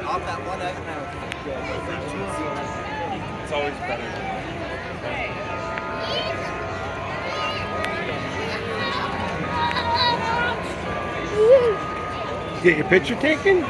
Off that one egg now. It's always better. Get your picture taken?